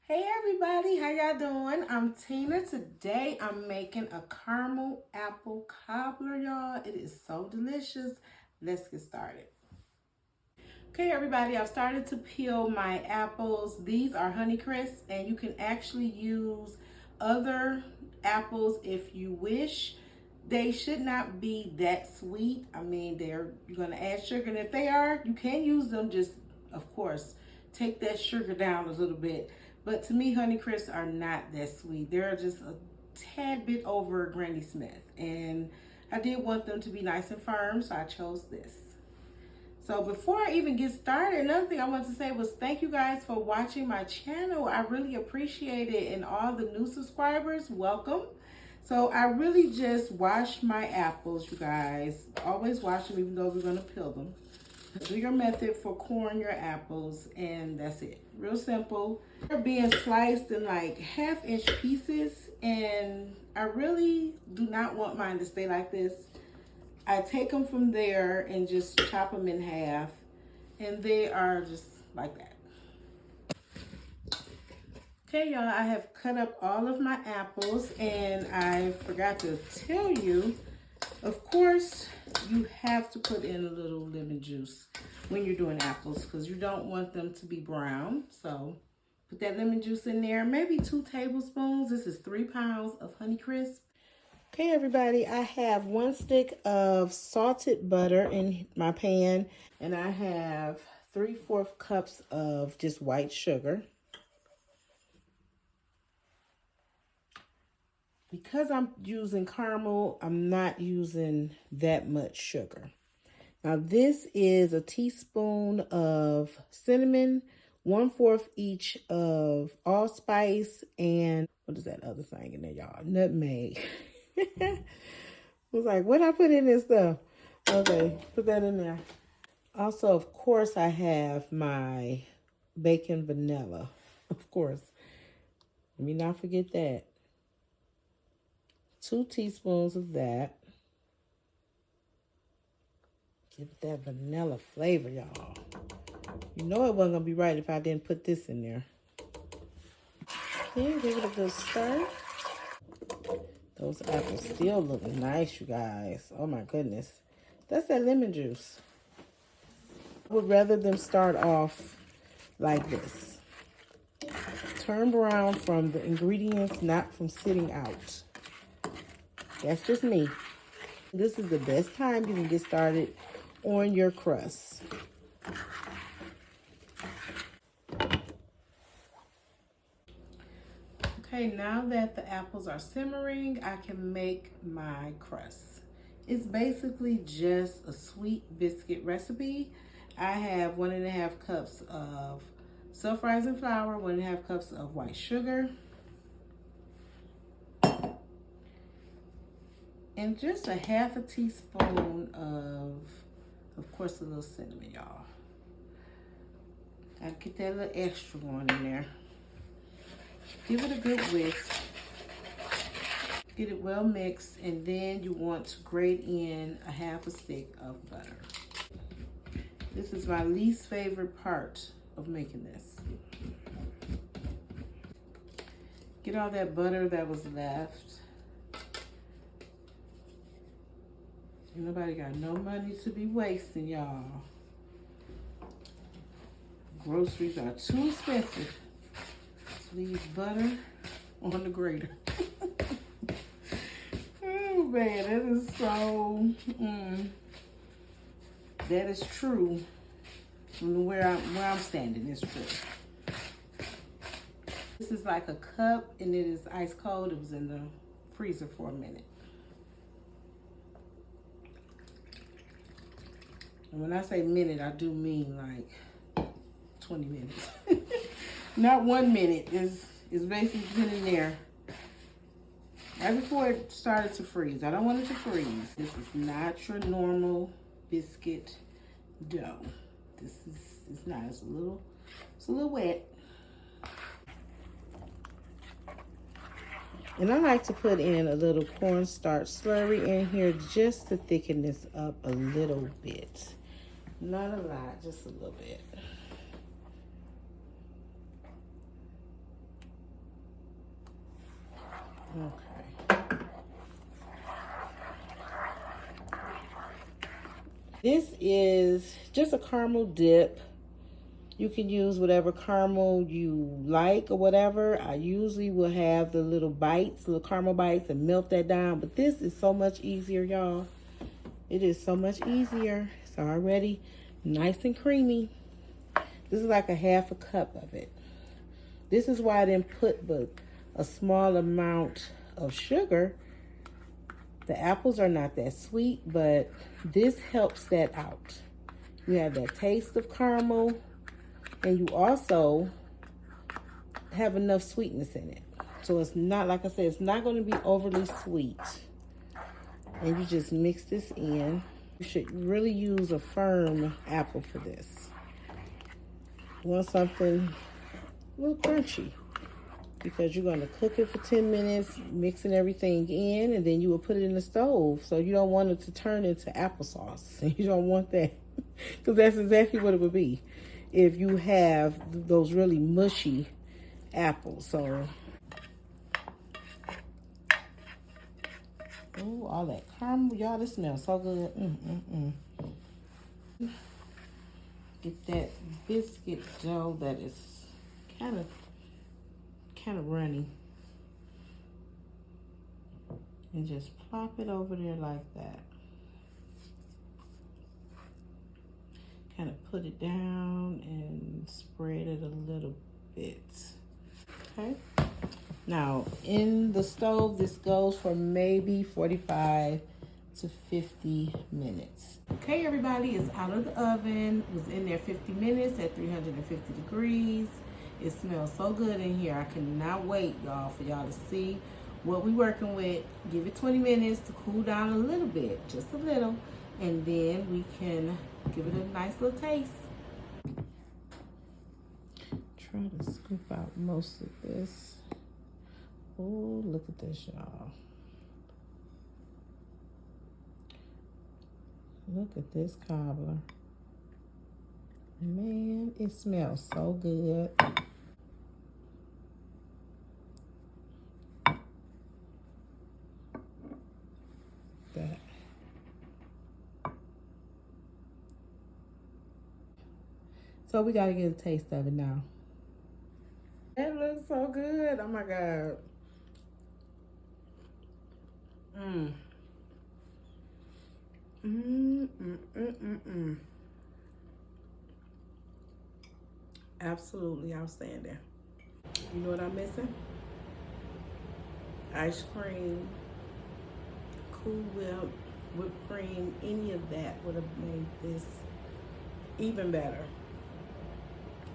Hey everybody, how y'all doing? I'm Tina. Today I'm making a caramel apple cobbler, y'all. It is so delicious. Let's get started. Okay everybody, I've started to peel my apples. These are Honeycrisp and you can actually use other apples if you wish. They should not be that sweet. I mean, you're gonna add sugar, and if they are, you can use them. Just, of course, take that sugar down a little bit. But to me, Honeycrisp are not that sweet. They're just a tad bit over Granny Smith, and I did want them to be nice and firm, so I chose this. So before I even get started, another thing I want to say was thank you guys for watching my channel. I really appreciate it, and all the new subscribers, welcome. So I really just wash my apples, you guys. Always wash them even though we're gonna peel them. Do your method for coring your apples, and that's it. Real simple. They're being sliced in like 1/2-inch pieces, and I really do not want mine to stay like this. I take them from there and just chop them in half, and they are just like that. Okay, y'all, I have cut up all of my apples, and I forgot to tell you, of course, you have to put in a little lemon juice when you're doing apples because you don't want them to be brown. So put that lemon juice in there, maybe 2 tablespoons. This is 3 pounds of Honeycrisp. Okay, everybody, I have 1 stick of salted butter in my pan, and I have 3/4 cups of just white sugar. Because I'm using caramel, I'm not using that much sugar. Now this is a teaspoon of cinnamon, 1/4 each of allspice, and what is that other thing in there, y'all? Nutmeg. I was like, what I put in this stuff? Okay, put that in there. Also, of course, I have my baking vanilla. Of course. Let me not forget that. 2 teaspoons of that. Give it that vanilla flavor, y'all. You know it wasn't going to be right if I didn't put this in there. Then give it a good stir. Those apples still look nice, you guys. Oh my goodness. That's that lemon juice. I would rather them start off like this. Turn brown from the ingredients, not from sitting out. That's just me. This is the best time you can get started on your crust. Okay, now that the apples are simmering, I can make my crust. It's basically just a sweet biscuit recipe. I have 1.5 cups of self-rising flour, 1.5 cups of white sugar, and just a 1/2 teaspoon of course, a little cinnamon, y'all. Gotta get that little extra one in there. Give it a good whisk. Get it well mixed, and then you want to grate in a 1/2 stick of butter. This is my least favorite part of making this. Get all that butter that was left. Nobody got no money to be wasting, y'all. Groceries are too expensive. So leave butter on the grater. Oh man, that is so, that is true. From where I'm standing, it's true. This is like a cup, and it is ice cold. It was in the freezer for a minute. And when I say minute, I do mean like 20 minutes. Not 1 minute. It's basically been in there right before it started to freeze. I don't want it to freeze. This is not your normal biscuit dough. It's not. It's a little wet. And I like to put in a little cornstarch slurry in here just to thicken this up a little bit. Not a lot, just a little bit. Okay. This is just a caramel dip. You can use whatever caramel you like or whatever. I usually will have the little bites, little caramel bites, and melt that down. But this is so much easier, y'all. It is so much easier. It's already nice and creamy. This is like a half a cup of it. This is why I didn't put but a small amount of sugar. The apples are not that sweet, but this helps that out. You have that taste of caramel, and you also have enough sweetness in it. So it's not, like I said, it's not going to be overly sweet. And you just mix this in. You should really use a firm apple for this. You want something a little crunchy, because you're going to cook it for 10 minutes, mixing everything in, and then you will put it in the stove. So you don't want it to turn into applesauce. And you don't want that, because that's exactly what it would be if you have those really mushy apples. So, oh, all that caramel, y'all, this smells so good. Get that biscuit dough that is kind of runny, and just plop it over there like that. Kind of put it down and spread it a little bit. Okay. Now, in the stove, this goes for maybe 45 to 50 minutes. Okay, everybody, it's out of the oven. It was in there 50 minutes at 350 degrees. It smells so good in here. I cannot wait, y'all, for y'all to see what we're working with. Give it 20 minutes to cool down a little bit, just a little, and then we can give it a nice little taste. Try to scoop out most of this. Oh, look at this, y'all. Look at this cobbler. Man, it smells so good. That. So we gotta get a taste of it now. It looks so good. Oh my God. Absolutely outstanding. You know what I'm missing? Ice cream, Cool Whip, whipped cream, any of that would have made this even better.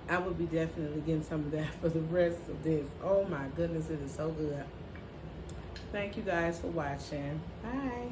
I would be definitely getting some of that for the rest of this. Oh my goodness, it is so good. Thank you guys for watching. Bye.